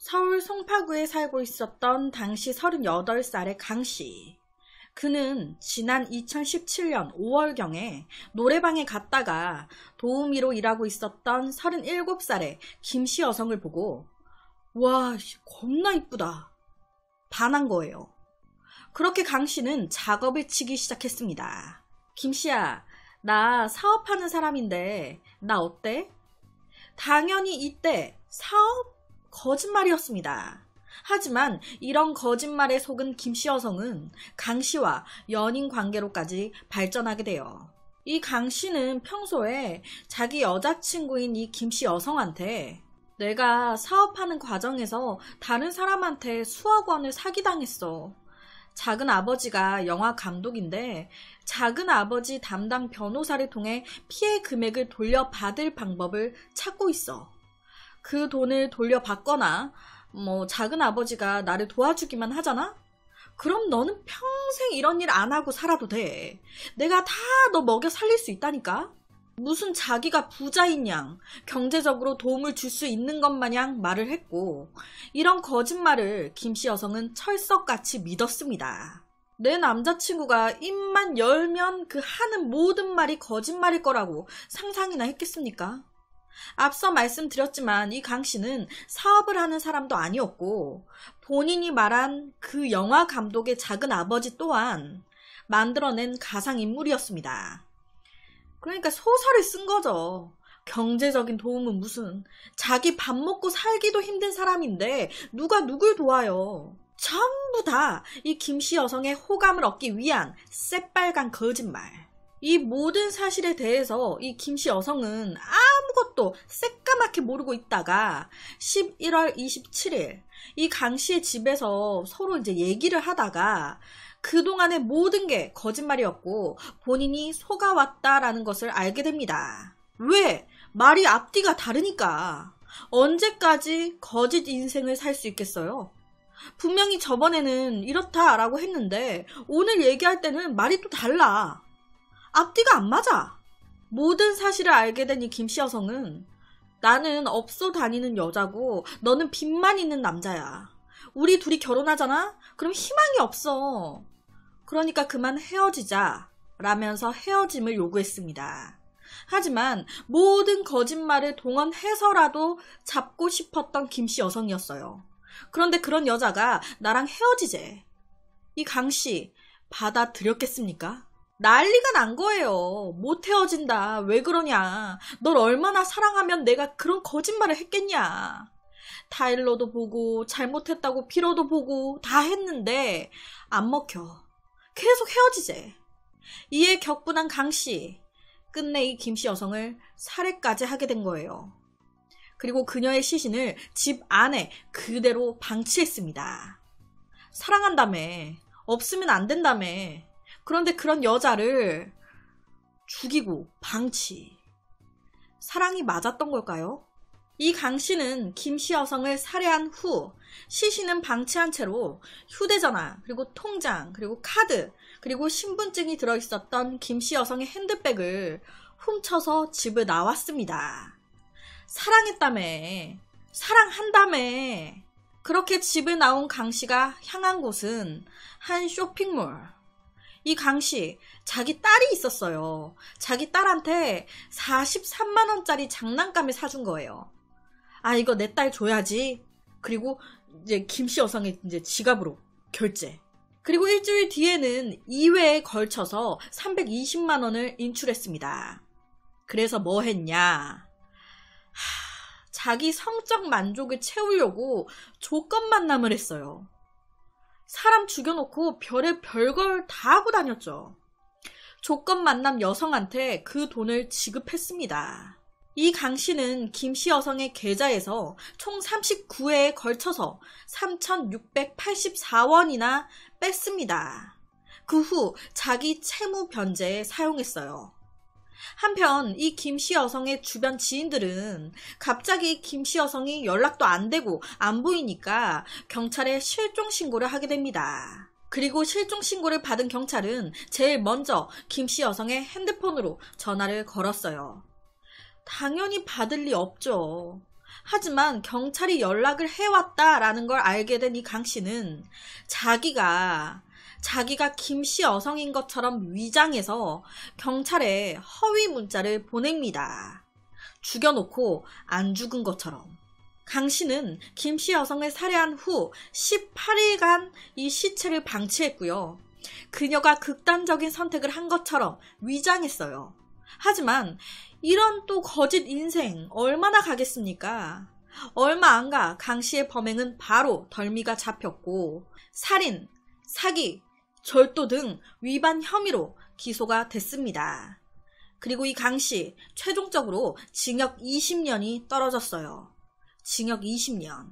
서울 송파구에 살고 있었던 당시 38살의 강씨. 그는 지난 2017년 5월경에 노래방에 갔다가 도우미로 일하고 있었던 37살의 김씨 여성을 보고 와, 겁나 이쁘다 반한 거예요. 그렇게 강씨는 작업을 치기 시작했습니다. 김씨야, 나 사업하는 사람인데 나 어때? 당연히 이때 사업? 거짓말이었습니다. 하지만 이런 거짓말에 속은 김씨 여성은 강씨와 연인 관계로까지 발전하게 돼요. 이 강씨는 평소에 자기 여자친구인 이 김씨 여성한테 내가 사업하는 과정에서 다른 사람한테 수억 원을 사기당했어. 작은 아버지가 영화 감독인데 작은 아버지 담당 변호사를 통해 피해 금액을 돌려받을 방법을 찾고 있어. 그 돈을 돌려받거나 작은 아버지가 나를 도와주기만 하잖아? 그럼 너는 평생 이런 일 안 하고 살아도 돼. 내가 다 너 먹여 살릴 수 있다니까? 무슨 자기가 부자인 양 경제적으로 도움을 줄 수 있는 것 마냥 말을 했고, 이런 거짓말을 김씨 여성은 철석같이 믿었습니다. 내 남자친구가 입만 열면 그 하는 모든 말이 거짓말일 거라고 상상이나 했겠습니까? 앞서 말씀드렸지만 이 강씨는 사업을 하는 사람도 아니었고 본인이 말한 그 영화 감독의 작은 아버지 또한 만들어낸 가상인물이었습니다. 그러니까 소설을 쓴 거죠. 경제적인 도움은 무슨, 자기 밥 먹고 살기도 힘든 사람인데 누가 누굴 도와요. 전부 다 이 김씨 여성의 호감을 얻기 위한 새빨간 거짓말. 이 모든 사실에 대해서 이 김씨 여성은 아무것도 새까맣게 모르고 있다가 11월 27일 이 강씨의 집에서 서로 이제 얘기를 하다가 그동안의 모든 게 거짓말이었고 본인이 속아왔다라는 것을 알게 됩니다. 왜? 말이 앞뒤가 다르니까. 언제까지 거짓 인생을 살 수 있겠어요? 분명히 저번에는 이렇다라고 했는데 오늘 얘기할 때는 말이 또 달라. 앞뒤가 안 맞아. 모든 사실을 알게 된 이 김씨 여성은 나는 없어 다니는 여자고 너는 빚만 있는 남자야. 우리 둘이 결혼하잖아? 그럼 희망이 없어. 그러니까 그만 헤어지자 라면서 헤어짐을 요구했습니다. 하지만 모든 거짓말을 동원해서라도 잡고 싶었던 김씨 여성이었어요. 그런데 그런 여자가 나랑 헤어지재. 이 강씨 받아들였겠습니까? 난리가 난 거예요. 못 헤어진다. 왜 그러냐. 널 얼마나 사랑하면 내가 그런 거짓말을 했겠냐. 타일러도 보고 잘못했다고 빌어도 보고 다 했는데 안 먹혀. 계속 헤어지재. 이에 격분한 강씨, 끝내 이 김씨 여성을 살해까지 하게 된 거예요. 그리고 그녀의 시신을 집 안에 그대로 방치했습니다. 사랑한다며. 없으면 안 된다며. 그런데 그런 여자를 죽이고 방치. 사랑이 맞았던 걸까요? 이 강씨는 김씨 여성을 살해한 후 시신은 방치한 채로 휴대전화, 그리고 통장, 그리고 카드, 그리고 신분증이 들어있었던 김씨 여성의 핸드백을 훔쳐서 집을 나왔습니다. 사랑했다며. 사랑한다며. 그렇게 집을 나온 강씨가 향한 곳은 한 쇼핑몰. 이 강씨, 자기 딸이 있었어요. 자기 딸한테 43만원짜리 장난감을 사준 거예요. 아, 이거 내 딸 줘야지. 그리고 이제 김씨 여성의 이제 지갑으로 결제. 그리고 일주일 뒤에는 2회에 걸쳐서 320만원을 인출했습니다. 그래서 뭐 했냐? 자기 성적 만족을 채우려고 조건 만남을 했어요. 사람 죽여놓고 별걸 다 하고 다녔죠. 조건 만남 여성한테 그 돈을 지급했습니다. 이 강씨는 김씨 여성의 계좌에서 총 39회에 걸쳐서 3,684원이나 뺐습니다. 그 후 자기 채무 변제에 사용했어요. 한편 이 김씨 여성의 주변 지인들은 갑자기 김씨 여성이 연락도 안 되고 안 보이니까 경찰에 실종 신고를 하게 됩니다. 그리고 실종 신고를 받은 경찰은 제일 먼저 김씨 여성의 핸드폰으로 전화를 걸었어요. 당연히 받을 리 없죠. 하지만 경찰이 연락을 해왔다라는 걸 알게 된 이 강 씨는 자기가 김 씨 여성인 것처럼 위장해서 경찰에 허위 문자를 보냅니다. 죽여놓고 안 죽은 것처럼. 강 씨는 김 씨 여성을 살해한 후 18일간 이 시체를 방치했고요. 그녀가 극단적인 선택을 한 것처럼 위장했어요. 하지만 이런 또 거짓 인생 얼마나 가겠습니까? 얼마 안 가 강 씨의 범행은 바로 덜미가 잡혔고 살인, 사기, 절도 등 위반 혐의로 기소가 됐습니다. 그리고 이 강 씨 최종적으로 징역 20년이 떨어졌어요. 징역 20년.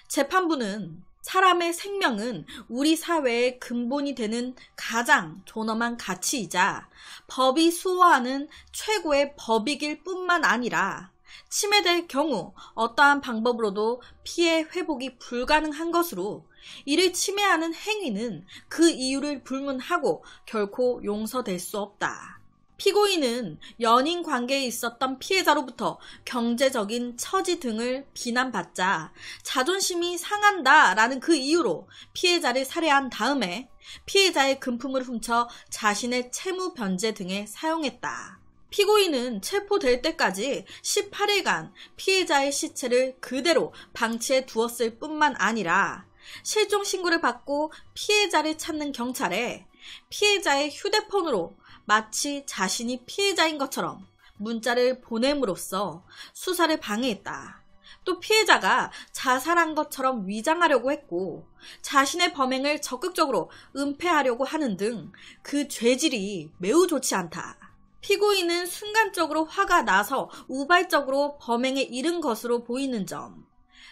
재판부는 사람의 생명은 우리 사회의 근본이 되는 가장 존엄한 가치이자 법이 수호하는 최고의 법이길 뿐만 아니라 침해될 경우 어떠한 방법으로도 피해 회복이 불가능한 것으로 이를 침해하는 행위는 그 이유를 불문하고 결코 용서될 수 없다. 피고인은 연인 관계에 있었던 피해자로부터 경제적인 처지 등을 비난받자 자존심이 상한다라는 그 이유로 피해자를 살해한 다음에 피해자의 금품을 훔쳐 자신의 채무 변제 등에 사용했다. 피고인은 체포될 때까지 18일간 피해자의 시체를 그대로 방치해 두었을 뿐만 아니라 실종 신고를 받고 피해자를 찾는 경찰에 피해자의 휴대폰으로 마치 자신이 피해자인 것처럼 문자를 보냄으로써 수사를 방해했다. 또 피해자가 자살한 것처럼 위장하려고 했고 자신의 범행을 적극적으로 은폐하려고 하는 등 그 죄질이 매우 좋지 않다. 피고인은 순간적으로 화가 나서 우발적으로 범행에 이른 것으로 보이는 점,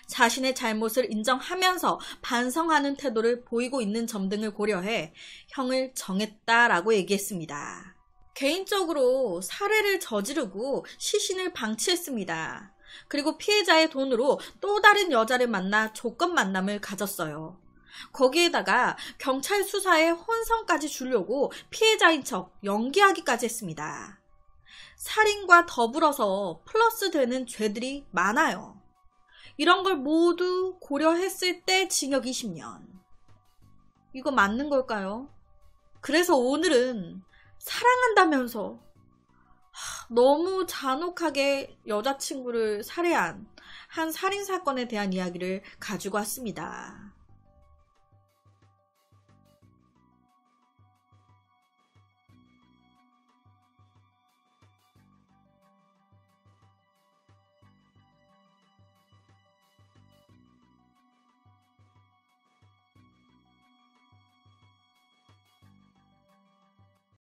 자신의 잘못을 인정하면서 반성하는 태도를 보이고 있는 점 등을 고려해 형을 정했다라고 얘기했습니다. 개인적으로 살해를 저지르고 시신을 방치했습니다. 그리고 피해자의 돈으로 또 다른 여자를 만나 조건 만남을 가졌어요. 거기에다가 경찰 수사에 혼선까지 주려고 피해자인 척 연기하기까지 했습니다. 살인과 더불어서 플러스 되는 죄들이 많아요. 이런 걸 모두 고려했을 때 징역 20년. 이거 맞는 걸까요? 그래서 오늘은 사랑한다면서 너무 잔혹하게 여자친구를 살해한 한 살인사건에 대한 이야기를 가지고 왔습니다.